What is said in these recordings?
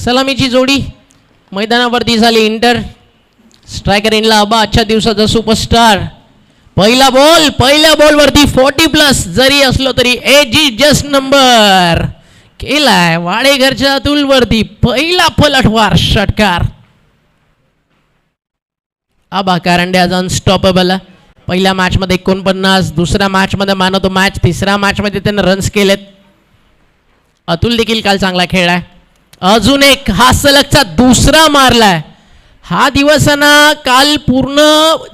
सलामीची जोडी मैदानावरती झाली इंटर. स्ट्रायकर इनला आबा आजच्या दिवसाचा सुपरस्टार. पहिला बॉलवरती 40+ जरी असलो तरी एजी जस्ट नंबर केलाय वाडेघरच्या अतुलवरती. पहिला पलटवार षटकार. आबा कारंडे आज अनस्टॉपेबल. पहिल्या मॅचमध्ये 49, दुसऱ्या मॅचमध्ये मॅन ऑफ द मॅच, तिसऱ्या मॅचमध्ये त्यानं रन्स केलेत. अतुल देखील काल चांगला खेळलाय. अजून एक हा सलगचा दुसरा मारलाय. हा दिवसांना काल पूर्ण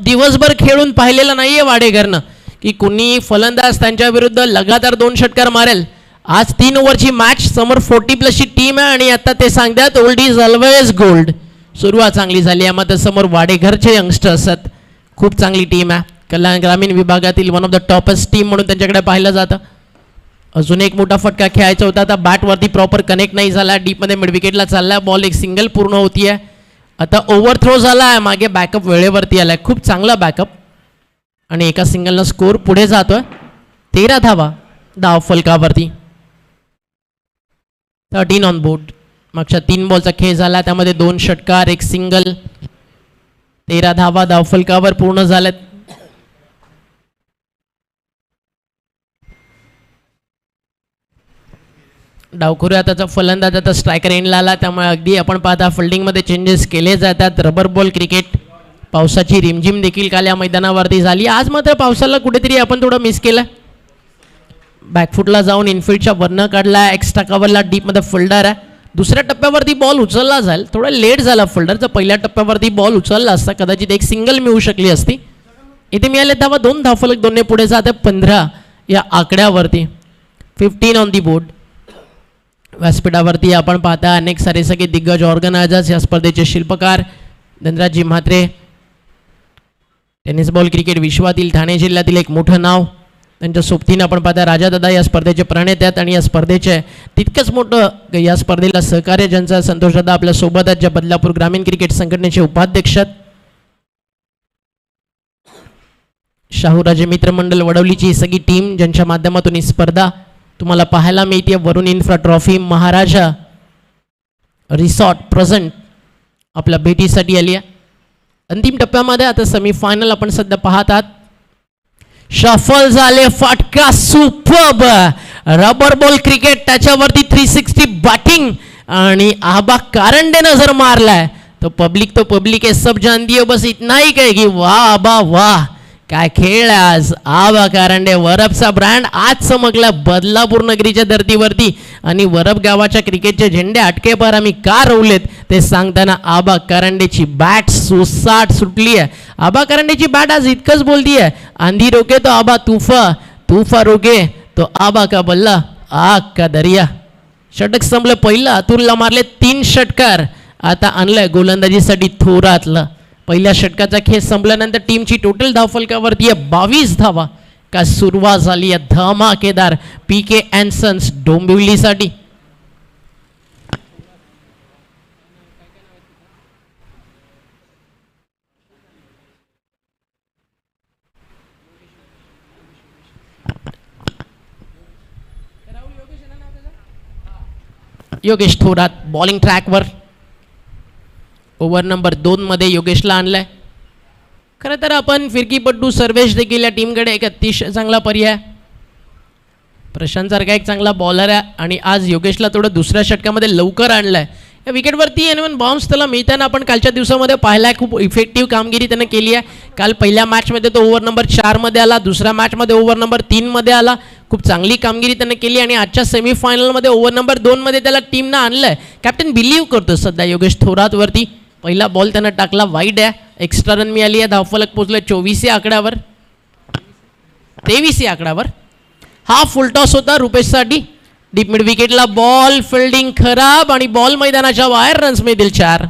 दिवसभर खेळून पाहिलेला नाहीये वाडेघरनं की कुणी फलंदाज त्यांच्या विरुद्ध लगातार 2 षटकार मारेल. आज 3 ओव्हरची मॅच, समोर 40+ टीम आहे आणि आता ते सांगतात ओल्ड इज ऑलवेज गोल्ड. सुरुवात चांगली झाली आहे. मात्र समोर वाडेघरचे यंगस्टर्स आहेत. खूप चांगली टीम आहे. कल्याण ग्रामीण विभागातील one of the toppest team म्हणून त्यांच्याकडे पाहिलं जातं. अजून एक मोठा फटका खेळायचा होता. आता बॅटवरती प्रॉपर कनेक्ट नाही झाला. डीपमध्ये मिड विकेटला चालला बॉल. एक सिंगल पूर्ण होतीये. आता ओव्हरथ्रो झाला आहे. मागे बॅकअप वेळेवरती आलाय. खूप चांगला बॅकअप आणि एका सिंगलनं स्कोर पुढे जातोय. 13 धावा धाव फलकावरती. 13 ऑन बोर्ड. मागच्या 3 बॉलचा खेळ झाला, त्यामध्ये 2 षटकार, 1 सिंगल. 13 धावा धाव फलकावर पूर्ण झाल्यात. डावखुऱ्या त्याचा फलंदाज आता स्ट्रायकर एंडला आला, त्यामुळे अगदी आपण पाहता फिल्डिंगमध्ये चेंजेस केले जातात. Rubber ball cricket. पावसाची रिमझिम देखील काल या मैदानावरती झाली. आज मात्र पावसाला कुठेतरी आपण थोडं मिस केलं. बॅकफुटला जाऊन इनफिल्डच्या वरनं काढला. एक्स्ट्रा कव्हरला डीपमध्ये फिल्डर आहे. दुसऱ्या टप्प्यावरती बॉल उचलला जाईल. थोडा लेट झाला फिल्डरचा. पहिल्या टप्प्यावरती बॉल उचलला असता कदाचित एक सिंगल मिळू शकली असती. इथे मिळाले धावा 2 धावफलक 2ने पुढे जाते 15 या आकड्यावरती. 15 ऑन दी बोर्ड. व्यासपीठावरती आपण पाहता अनेक सारे सगळे दिग्गज ऑर्गनायझर्स, या स्पर्धेचे शिल्पकार. Dhanrajji Mhatre, tennis ball cricket विश्वातील ठाणे जिल्ह्यातील एक मोठं नाव. त्यांच्या सोबतीनं आपण पाहता राजादादा या स्पर्धेचे प्रणेते आहेत आणि या स्पर्धेचे तितकंच मोठं या स्पर्धेला सहकार्य ज्यांचा संतोषदादा आपल्या सोबत आहेत, ज्या बदलापूर ग्रामीण क्रिकेट संघटनेचे उपाध्यक्ष आहेत. शाहूराजे मित्रमंडळ वडवलीची सगळी टीम ज्यांच्या माध्यमातून ही स्पर्धा तुम्हाला पाहायला मिळते. वरुण इन्फ्रा ट्रॉफी महाराजा रिसॉर्ट प्रेझेंट आपल्या भेटीसाठी आली आहे. अंतिम टप्प्यामध्ये आता सेमीफायनल आपण सध्या पाहत आहात. शफल झाले फटका. Superb rubber ball cricket. त्याच्यावरती 360 बॅटिंग आणि आबा कारंडेनं जर मारलाय तो पब्लिक है सब जानती है. बस इतना ही कहेगी वाह आबा वाह, काय खेळ आज. आबा कारंडे वरबचा ब्रँड आज चमकला बदलापूर नगरीच्या धर्तीवरती. आणि वरब गावाच्या क्रिकेटचे झेंडे अटके पर आम्ही का रोवलेत ते सांगताना आबा कारंडेची बॅट सुसाट सुटली आहे. आबा कारंडेची बॅट आज इतकंच बोलती आहे, आंधी रोके तो आबा तूफा, तूफा रोके तो आबा का बल्ला, आग का दरिया. षटक संपलं पहिलं. अतुलला मारले 3 षटकार. आता आणलंय गोलंदाजीसाठी थोरातलं. पहिल्या षटकाचा खेळ संपल्यानंतर टीमची टोटल धावफलकावरती आहे 22 धावा. का सुरुवात झाली आहे धमाकेदार PK and sons डोंबिवलीसाठी. Yogesh Thorat bowling ट्रॅकवर. ओव्हर नंबर 2 मध्ये योगेशला आणलाय. खरं तर आपण फिरकीपट्टू सर्वेश देखील या टीमकडे एक अतिशय चांगला पर्याय. प्रशांत सारखा एक चांगला बॉलर आहे आणि आज योगेशला थोडं दुसऱ्या षटकामध्ये लवकर आणलाय. या विकेटवरती एन बाउन्स त्याला मिळताना आपण कालच्या दिवसामध्ये पाहिलाय. खूप इफेक्टिव्ह कामगिरी त्यानं केली आहे. काल पहिल्या मॅचमध्ये तो ओव्हर नंबर 4 मध्ये आला. दुसऱ्या मॅचमध्ये ओव्हर नंबर 3 मध्ये आला. खूप चांगली कामगिरी त्यानं केली आणि आजच्या सेमीफायनलमध्ये ओव्हर नंबर 2 मध्ये त्याला टीमनं आणलंय. कॅप्टन बिलीव्ह करतो सध्या योगेश थोरातवरती. पहिला बॉल त्यानं टाकला वाईड आहे. एक्स्ट्रा रन मिळाली आहे. धावफलक पोचले 24 या आकड्यावर, 23 या आकड्यावर. हा फुलटॉस होता रुपेशसाठी. Deep mid विकेटला ball. फिल्डिंग खराब आणि बॉल मैदानाच्या बाहेर. रन्स मिळतील 4.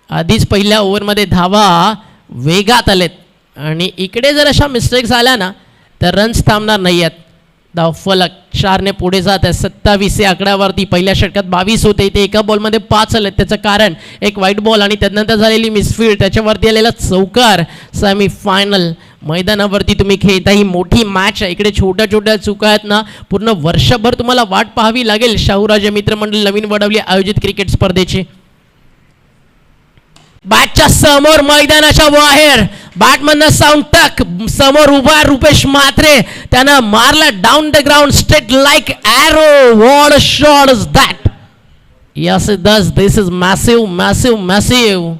आधीच पहिल्या ओव्हरमध्ये धावा वेगात आलेत आणि इकडे जर अशा मिस्टेक्स आल्या ना तर रन्स थांबणार नाही आहेत. धावफलक 4 ने पुढे जात आहे 27 या आकड्यावरती. पहिल्या षटकात 22 होते, इथे एका बॉलमध्ये 5 आले. त्याचं कारण एक वाईट बॉल आणि त्यानंतर झालेली मिसफील्ड, त्याच्यावरती आलेला चौकार. सेमीफायनल मैदानावरती तुम्ही खेळता, ही मोठी मॅच आहे. इकडे छोट्या छोट्या चुका आहेत ना, पूर्ण वर्षभर तुम्हाला वाट पाहावी लागेल शाहूराजे मित्रमंडळ नवीन वडवली आयोजित क्रिकेट स्पर्धेची. बॅटच्या समोर मैदानाच्या बाहेर बॅटमधनं साऊंड टक समोर उभा रुपेश म्हात्रे, त्यानं मारला down the ground straight like arrow. What a shot is that. Yes it does. This is massive massive massive.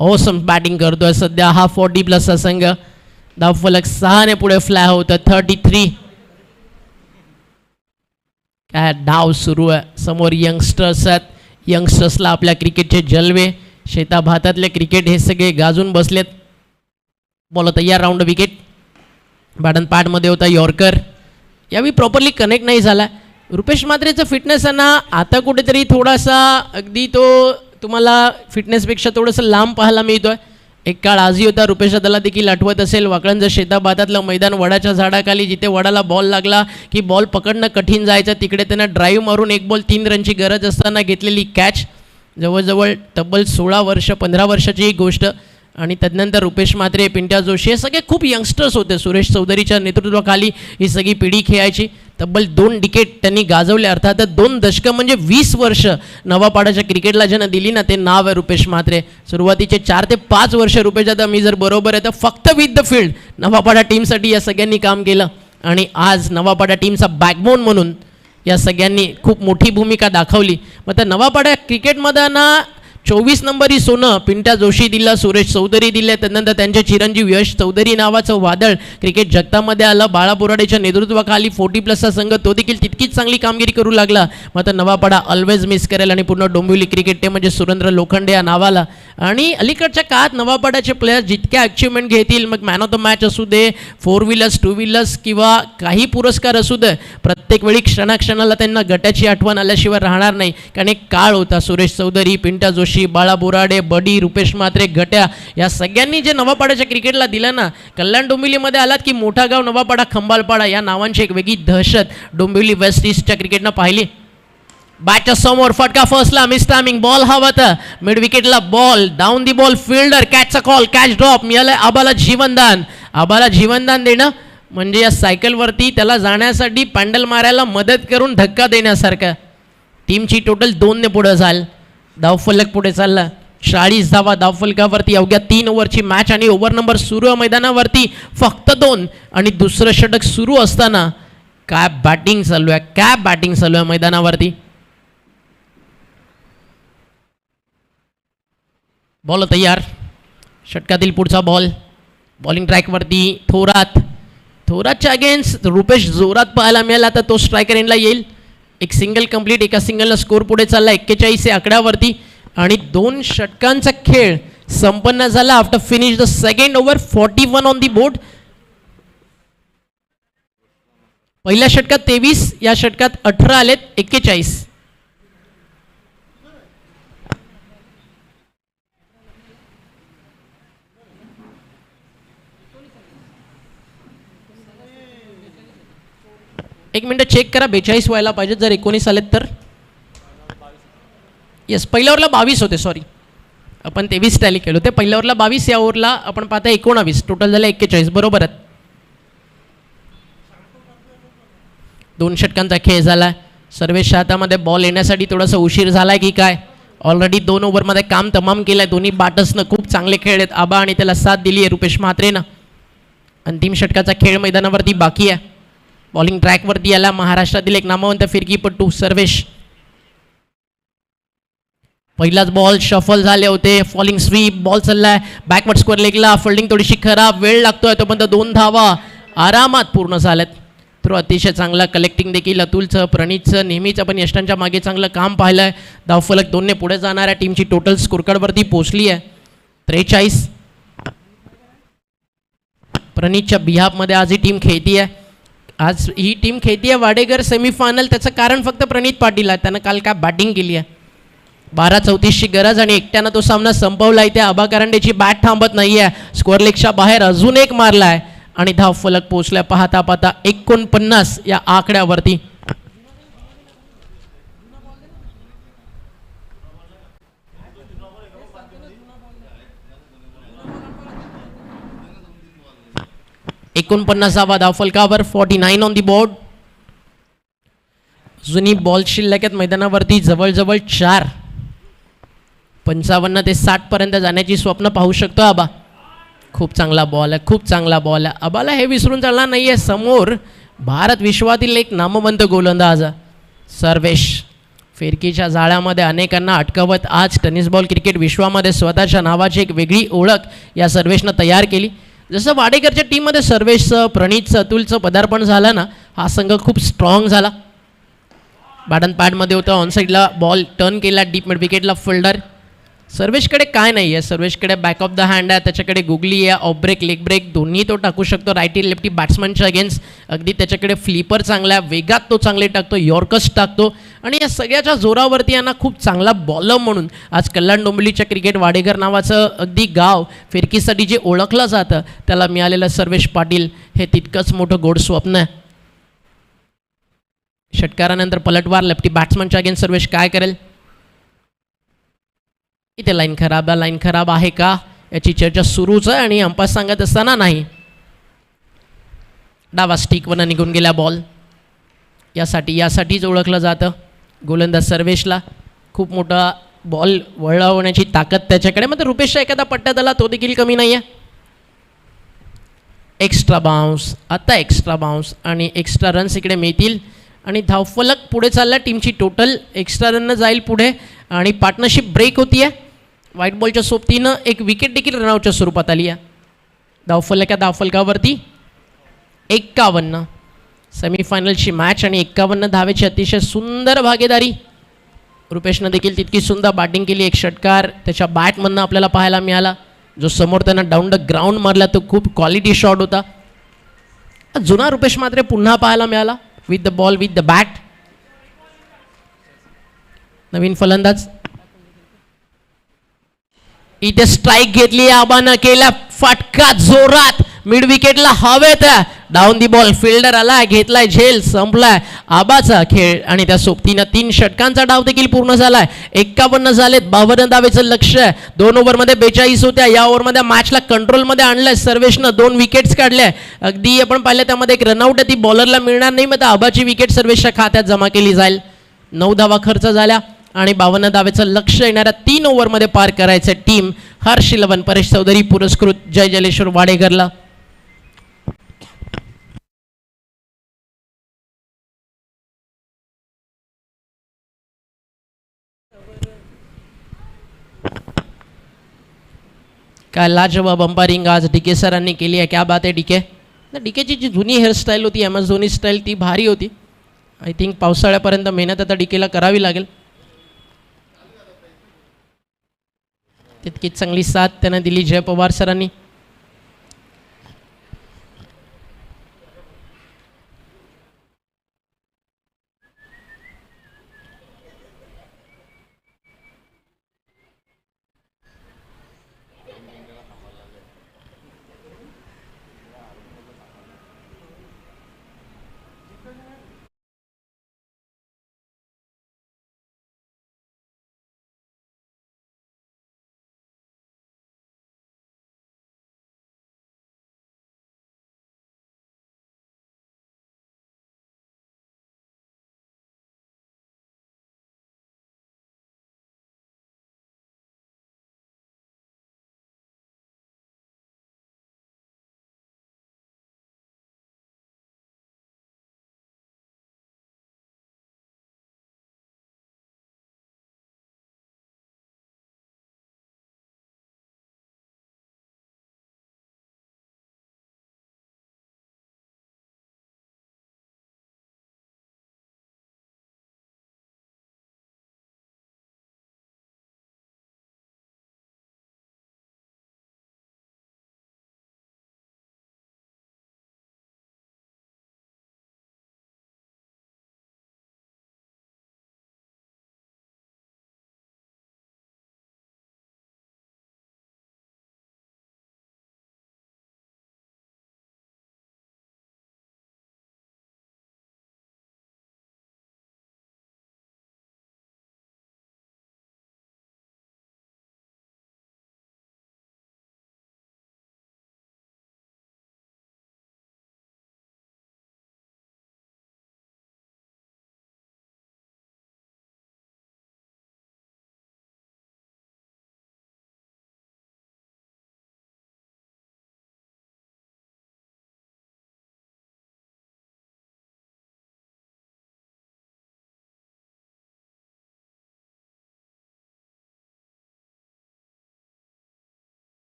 Awesome batting करतोय सध्या हा 40+ संघ. धावफलक 6 ने पुढे फ्लाय होतं. 33. काय डाव सुरू आहे. समोर यंगस्टर्स आहेत. यंगस्टर्सला आपल्या क्रिकेटचे जलवे, शेताभातातले क्रिकेट हे सगळे गाजून बसलेत. बॉल तयार. Round wicket. बॅटन पॅडमध्ये होता यॉर्कर. यावेळी प्रॉपरली कनेक्ट नाही झाला. रुपेश म्हात्रेचं फिटनेस आहे ना आता कुठेतरी थोडासा अगदी तो तुम्हाला फिटनेसपेक्षा थोडंसं लांब पाहायला मिळतो आहे. एक काळ आजही होता. रुपेश दादाला देखील आठवत असेल वाकळंज शेताभातातलं मैदान, वडाच्या झाडाखाली, जिथे वडाला बॉल लागला की बॉल पकडणं कठीण जायचं. तिकडे त्यांना ड्राईव्ह मारून 1 बॉल 3 रनची गरज असताना घेतलेली कॅच. जवळजवळ तब्बल 16 वर्ष 15 वर्षाची ही गोष्ट. आणि तदनंतर रुपेश म्हात्रे, पिंट्या जोशी हे सगळे खूप यंगस्टर्स होते. सुरेश चौधरीच्या नेतृत्वाखाली ही सगळी पिढी खेळायची. तब्बल 2 डिकेट त्यांनी गाजवले. अर्थातच 2 दशकं म्हणजे 20 वर्ष नवापाड्याच्या क्रिकेटला ज्यानं दिली ना, ते नाव आहे रुपेश म्हात्रे. सुरुवातीचे 4 ते 5 वर्ष रुपेश दादा मी जर बरोबर आहे तर फक्त विथ द फील्ड नवापाडा टीमसाठी या सगळ्यांनी काम केलं. आणि आज नवापाडा टीमचा बॅकबोन म्हणून या सगळ्यांनी खूप मोठी भूमिका दाखवली. मग त्या नवापाडा क्रिकेटमध्ये ना 24 नंबर ही सोनं पिंट्या जोशी दिलं, सुरेश चौधरी दिले. त्यानंतर त्यांचे चिरंजीव यश चौधरी नावाचं वादळ क्रिकेट जगतामध्ये आलं. बाळा बोराडेच्या नेतृत्वाखाली 40+ संघ तो देखील तितकीच चांगली कामगिरी करू लागला. मग नवापाडा ऑलवेज मिस करेल. आणि पूर्ण डोंबिवली क्रिकेट टीम म्हणजे सुरेंद्र लोखंडे या नावाला. आणि अलीकडच्या काळात नवापाड्याचे प्लेयर्स जितक्या अचिव्हमेंट घेतील, मग मॅन ऑफ द मॅच असू दे, 4 व्हीलर्स 2 व्हीलर्स किंवा काही पुरस्कार असू दे, प्रत्येक वेळी क्षणाक्षणाला त्यांना गटाची आठवण आल्याशिवाय राहणार नाही. कारण एक काळ होता सुरेश चौधरी, पिंट्या जोशी, बाळा बोराडे, बडी, रुपेश म्हात्रे, घट्या या सगळ्यांनी जे नवापाड्याच्या क्रिकेटला दिलं ना. कल्याण डोंबिवलीमध्ये आलात की मोठा गाव नवापाडा, खंबालपाडा या नावांची एक वेगळी दहशत डोंबिवली वेस्ट ईस्टच्या क्रिकेटनं पाहिली. बॅटच्या समोर फटका फर्स्टला मिस टायमिंग. बॉल हवा तर mid विकेटला ball down the ball fielder कॅचचा call, catch drop. मिळालं आबाला जीवनदान. आबाला जीवनदान देणं म्हणजे या सायकलवरती त्याला जाण्यासाठी पॅन्डल मारायला मदत करून धक्का देण्यासारखं. टीमची टोटल 2 ने पुढं झाल. धावफलक पुढे चालला. 40 धावा धावफलकावरती. अवघ्या 3 ओव्हरची मॅच आणि ओव्हर नंबर सुरू आहे मैदानावरती फक्त 2. आणि दुसरं षटक सुरू असताना काय बॅटिंग चालू आहे, काय बॅटिंग चालू आहे मैदानावरती. बॉल तयार. षटकातील पुढचा बॉल. बॉलिंग ट्रॅकवरती थोरातच्या अगेन्स्ट रुपेश जोरात पाहायला मिळाला. तर तो स्ट्रायकर एंडला येईल. एक सिंगल कंप्लीट. एका सिंगलला स्कोर पुढे चालला 41 या आकड्यावरती. आणि 2 षटकांचा खेळ संपन्न झाला after finish the second over. 41 on the board. पहिल्या षटकात 23, या षटकात 18 आलेत. 41. एक मिनिट चेक करा. 42 व्हायला पाहिजे जर 19 आलेत तर. येस, पहिल्या ओव्हरला 22 होते. सॉरी, आपण 23 टॅली केलो ते. पहिल्या ओव्हरला 22, या ओव्हरला आपण पाहता 19. टोटल झाले 41. बरोबर आहेत. 2 षटकांचा खेळ झाला. सर्वेच्या हातामध्ये बॉल येण्यासाठी थोडासा उशीर झाला की काय. ऑलरेडी 2 ओव्हरमध्ये काम तमाम केलं आहे. दोन्ही बॅटर्सनं खूप चांगले खेळ आहेत. आबा आणि त्याला साथ दिली आहे रुपेश म्हात्रेनं. अंतिम षटकाचा खेळ मैदानावरती बाकी आहे. बॉलिंग ट्रॅकवरती आला महाराष्ट्रातील एक नामवंत फिरकीपटू सर्वेश. पहिलाच बॉल शफल झाले होते. Falling sweep. बॉल चाललाय बॅकवर्ड स्क्वेअर लेगला. फिल्डिंग थोडीशी खराब. वेळ लागतोय तोपर्यंत 2 धावा आरामात पूर्ण झाल्यात. तर अतिशय चांगला कलेक्टिंग देखील अतुलचं, प्रणीतचं नेहमीच आपण यष्टांच्या मागे चांगलं काम पाहिलं आहे. धावफलक 2 ने पुढे जाणाऱ्या टीमची टोटल स्कोरकार्डवरती पोहोचली आहे 43. प्रणीतच्या बिहाफमध्ये आज ही टीम खेळती आहे. आज ही टीम खेळती आहे वाडेकर सेमीफायनल. त्याचं कारण फक्त प्रणीत पाटील आहे. त्यानं काल काय बॅटिंग केली आहे. 12-34ची गरज आणि एकट्यानं तो सामना संपवला आहे. त्या आबा करंडेची बॅट थांबत नाही आहे. स्कोअर लेगच्या बाहेर अजून एक मारला आहे आणि धावफलक पोहोचला पाहता 49 या आकड्यावरती. 49वा धावफलकावर 49 ऑन दी बोर्ड. जुनी बॉल शिल्लक आहेत मैदानावरती जवळजवळ 4. 55 ते 60 पर्यंत जाण्याची स्वप्न पाहू शकतो आबा. खूप चांगला बॉल आहे, खूप चांगला बॉल आहे. आबाला हे विसरून चालणार नाही आहे. समोर भारत विश्वातील एक नामवंत गोलंदाज सर्वेश. फिरकीच्या जाळ्यामध्ये अनेकांना अटकावत आज टेनिस बॉल क्रिकेट विश्वामध्ये स्वतःच्या नावाची एक वेगळी ओळख या सर्वेशनं तयार केली. जसं वाडेकरच्या टीममध्ये सर्वेशचं, प्रणीतचं, अतुलचं पदार्पण झालं ना, हा संघ खूप स्ट्रॉंग झाला. बॅट अँड पॅडमध्ये होतं, ऑनसाईडला बॉल टर्न केला, डीप मिड विकेटला फिल्डर. सर्वेशकडे काय नाही आहे, सर्वेशकडे बॅक ऑफ द हँड आहे, त्याच्याकडे गुगली आहे, ऑफ ब्रेक, लेग ब्रेक दोन्ही तो टाकू शकतो. रायटी लेफ्टी बॅट्समनच्या अगेन्स्ट अगदी त्याच्याकडे फ्लिपर चांगला आहे, वेगात तो चांगले टाकतो, यॉर्कर्स टाकतो आणि या सगळ्याच्या जोरावरती यांना खूप चांगला बॉलर म्हणून आज कल्याण डोंबिवलीच्या क्रिकेट वाडेकर नावाचं अगदी गाव फिरकीसाठी जे ओळखलं जातं त्याला मिळालेलं सर्वेश पाटील हे तितकंच मोठं गोड स्वप्न आहे. षटकारानंतर पलटवार लेफ्टी बॅट्समनच्या अगेन्स्ट सर्वेश काय करेल. इथे लाईन खराब आहे, लाईन खराब आहे का याची चर्चा सुरूच आहे आणि अंपायर सांगत असताना नाही. डावा स्टिकवरनं निघून गेला बॉल. यासाठीच ओळखलं जातं गोलंदाज सर्वेशला. खूप मोठा बॉल वळवण्याची ताकद त्याच्याकडे. मात्र रुपेशचा एखादा पट्ट्यात आला तो देखील कमी नाही आहे. एक्स्ट्रा बाउन्स, आता एक्स्ट्रा बाउन्स आणि एक्स्ट्रा रन्स इकडे मिळतील आणि धावफलक पुढे चालला. टीमची टोटल एक्स्ट्रा रननं जाईल पुढे आणि पार्टनरशिप ब्रेक होती आहे. व्हाईट बॉलच्या सोबतीनं एक विकेट देखील रनआउटच्या स्वरूपात आली आहे. धावफलक या धावफलकावरती 51. सेमीफायनलची मॅच आणि 51 धावेची अतिशय सुंदर भागीदारी. रुपेशनं देखील तितकी सुंदर बॅटिंग केली. एक षटकार त्याच्या बॅटमधनं आपल्याला पाहायला मिळाला. जो समोर त्यानं डाऊन द ग्राउंड मारला तो खूप क्वालिटी शॉट होता. जुना रुपेश मात्र पुन्हा पाहायला मिळाला with the ball, with the bat. नवीन फलंदाज इथे स्ट्राईक घेतली. आबानं केला फटका जोरात मिड विकेटला हवेत. डाऊन दी बॉल, फिल्डर आला, घेतलाय झेल, संपलाय आबाचा खेळ आणि त्या सोबतीनं 3 षटकांचा डाव देखील पूर्ण झालाय. 51 झालेत, 52 धावेचं लक्ष आहे. 2 ओव्हरमध्ये 42 होत्या. या ओव्हरमध्ये मॅचला कंट्रोलमध्ये आणलंय सर्वेशनं. 2 विकेट्स काढल्या. अगदी आपण पाहिलं त्यामध्ये एक रनआउट आहे, ती बॉलरला मिळणार नाही. मग आबाची विकेट सर्वेशच्या खात्यात जमा केली जाईल. 9 धावा खर्च झाल्या आणि 52 धावेचं लक्ष येणाऱ्या 3 ओव्हरमध्ये पार करायचं. टीम हर्ष 11 परेश चौधरी पुरस्कृत जय जलेश्वर वाडेकरला. काय लाजवाब अंपायरिंग आज डीके सरांनी केली आहे. क्या बात आहे डीके. डीकेची जी जुनी हेअरस्टाईल होती, एम एस धोनी स्टाईल, ती भारी होती. आय थिंक पावसाळ्यापर्यंत मेहनत आता डीकेला करावी लागेल. तितकीच चांगली साथ त्यानं दिली जय पवार सरांनी.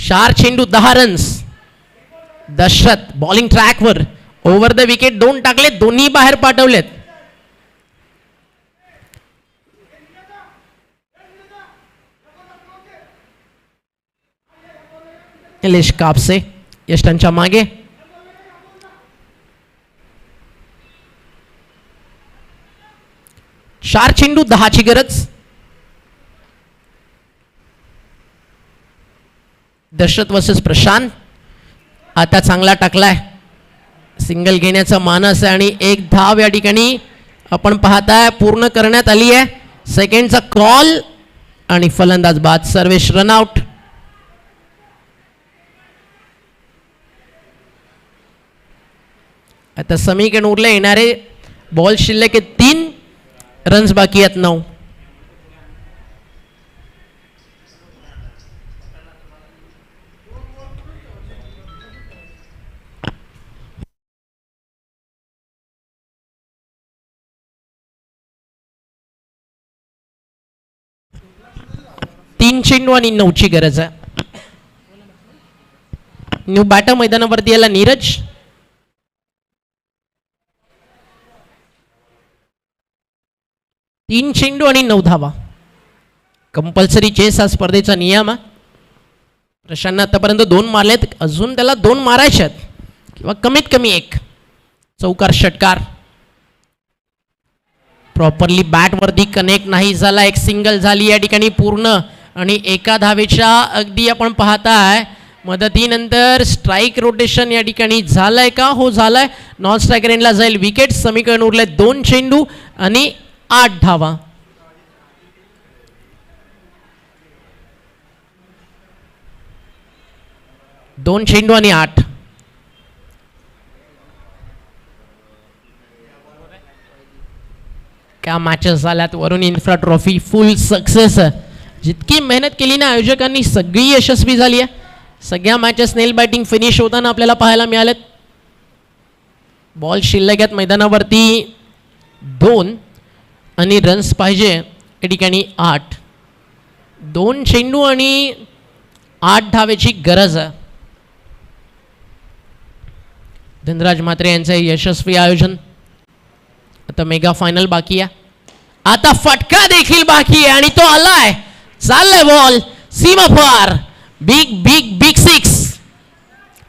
4 चेंडू 10 रन्स. दशरथ बॉलिंग ट्रॅकवर ओव्हर द विकेट 2 टाकले, दोन्ही बाहेर पाठवलेत. निलेश कापसे यष्टांच्या मागे. 4 चेंडू 10 ची गरज. दशरथ वर्सेस प्रशांत. आता चांगला टाकलाय, सिंगल घेण्याचा मानस आहे आणि एक धाव या ठिकाणी आपण पाहताय पूर्ण करण्यात आली आहे. सेकंडचा कॉल आणि फलंदाज बाद. सर्वेश रनआउट. आता समीकरण उरले, येणारे बॉल शिल्लक आहे 3, रन्स बाकी आहेत 9. तीन चेंडू आणि 9 ची गरज आहे. न्यू बॅटर मैदानावरती याला नीरज. तीन चेंडू आणि 9 धावा. कंपल्सरी चेस हा स्पर्धेचा नियम आहे. प्रशांतने आतापर्यंत 2 मारलेत, अजून त्याला 2 मारायचे आहेत किंवा कमीत कमी 1. चौकार षटकार प्रॉपरली बॅटवरती कनेक्ट नाही झाला. एक सिंगल झाली या ठिकाणी पूर्ण आणि एका धावेच्या अगदी आपण पाहताय मदतीनंतर स्ट्राईक रोटेशन या ठिकाणी झालंय का? हो झालंय. नॉन स्ट्रायकर एंडला जाईल विकेट. समीकरण उरले 2 चेंडू आणि 8 धावा. दोन चेंडू आणि 8. क्या मॅचेस झाल्यात. वरुण इन्फ्रा ट्रॉफी फुल सक्सेस. जितकी मेहनत केली ना आयोजकांनी सगळी यशस्वी झाली आहे. सगळ्या मॅचेस नेल बॅटिंग फिनिश होताना आपल्याला पाहायला मिळालेत. बॉल शिल्लक आहेत मैदानावरती 2 आणि रन्स पाहिजे या ठिकाणी 8. 2 चेंडू आणि 8 धावेची गरज आहे. धनराज म्हात्रे यांचं यशस्वी आयोजन. आता मेगा फायनल बाकी आहे. आता फटका देखील बाकी आहे आणि तो आलाय. चाललाय बॉल सीमा पार. Big big big 6.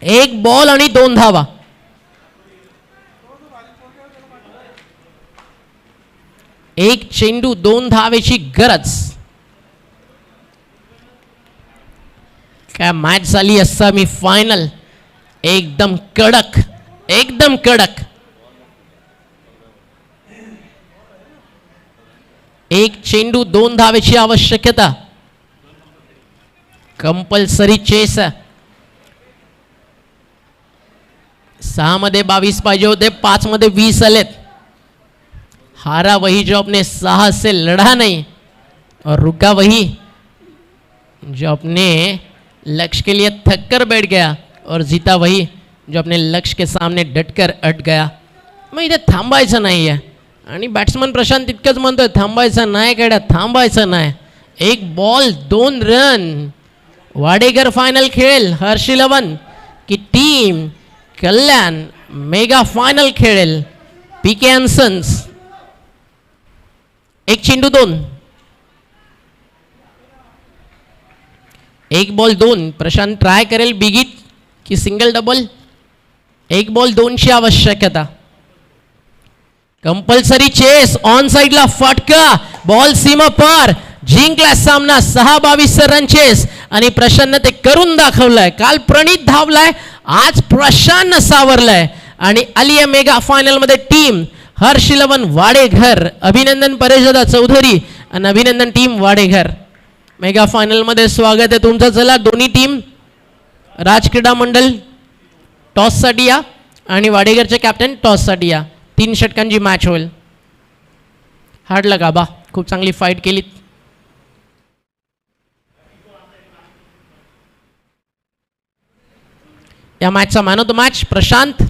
1 बॉल आणि 2 धावा. एक चेंडू 2 धावेची गरज. काय मॅच झाली असा मी फायनल. एकदम कडक, एकदम कडक. 1 चेंडू 2 धावेची आवश्यकता. Compulsory chess. 6 मध्ये 22 पाहिजे होते, 5 मध्ये 20 आलेत. हारा वही जो अपने साहस से लड़ा नहीं और रुका वही जो अपने लक्ष्य के लिए थक कर बैठ गया और जीता वही जो अपने लक्ष्य के सामने डटकर अट गया. मग इथे थांबायचं नाही आहे आणि बॅट्समन प्रशांत तितकंच म्हणतोय थांबायचं नाही केड्या, थांबायचं नाही. 1 बॉल 2 रन. वाडेकर फायनल खेळेल. हर्ष 11 की टीम कल्याण मेगा फायनल खेळेल. पीके हॅन्सन्स. 1 चेंडू 2. 1 बॉल 2. प्रशांत ट्राय करेल बिगिट की सिंगल डबल. 1 बॉल 2 ची आवश्यकता. Compulsory chess. ऑन साइडला फटका. बॉल सीमा पार. जिंकला सामना. 6-22 रन चेस आणि प्रशांतने ते करून दाखवलंय. काल प्रणित धावलाय, आज प्रशांत सावरलाय आणि आली आहे मेगा फायनल मध्ये टीम. हर्ष 11 वाडेघर. अभिनंदन परेशदा चौधरी आणि अभिनंदन टीम वाडेघर. मेगा फायनल मध्ये स्वागत आहे तुमचं. चला दोन्ही टीम राज क्रीडा मंडळ टॉस साठी या आणि वाडेघरचे कॅप्टन टॉस साठी या. 3 षटकांची मॅच होईल. हार्डला गाबा खूप चांगली फाईट केली. या मॅचचा man of the match Prashant.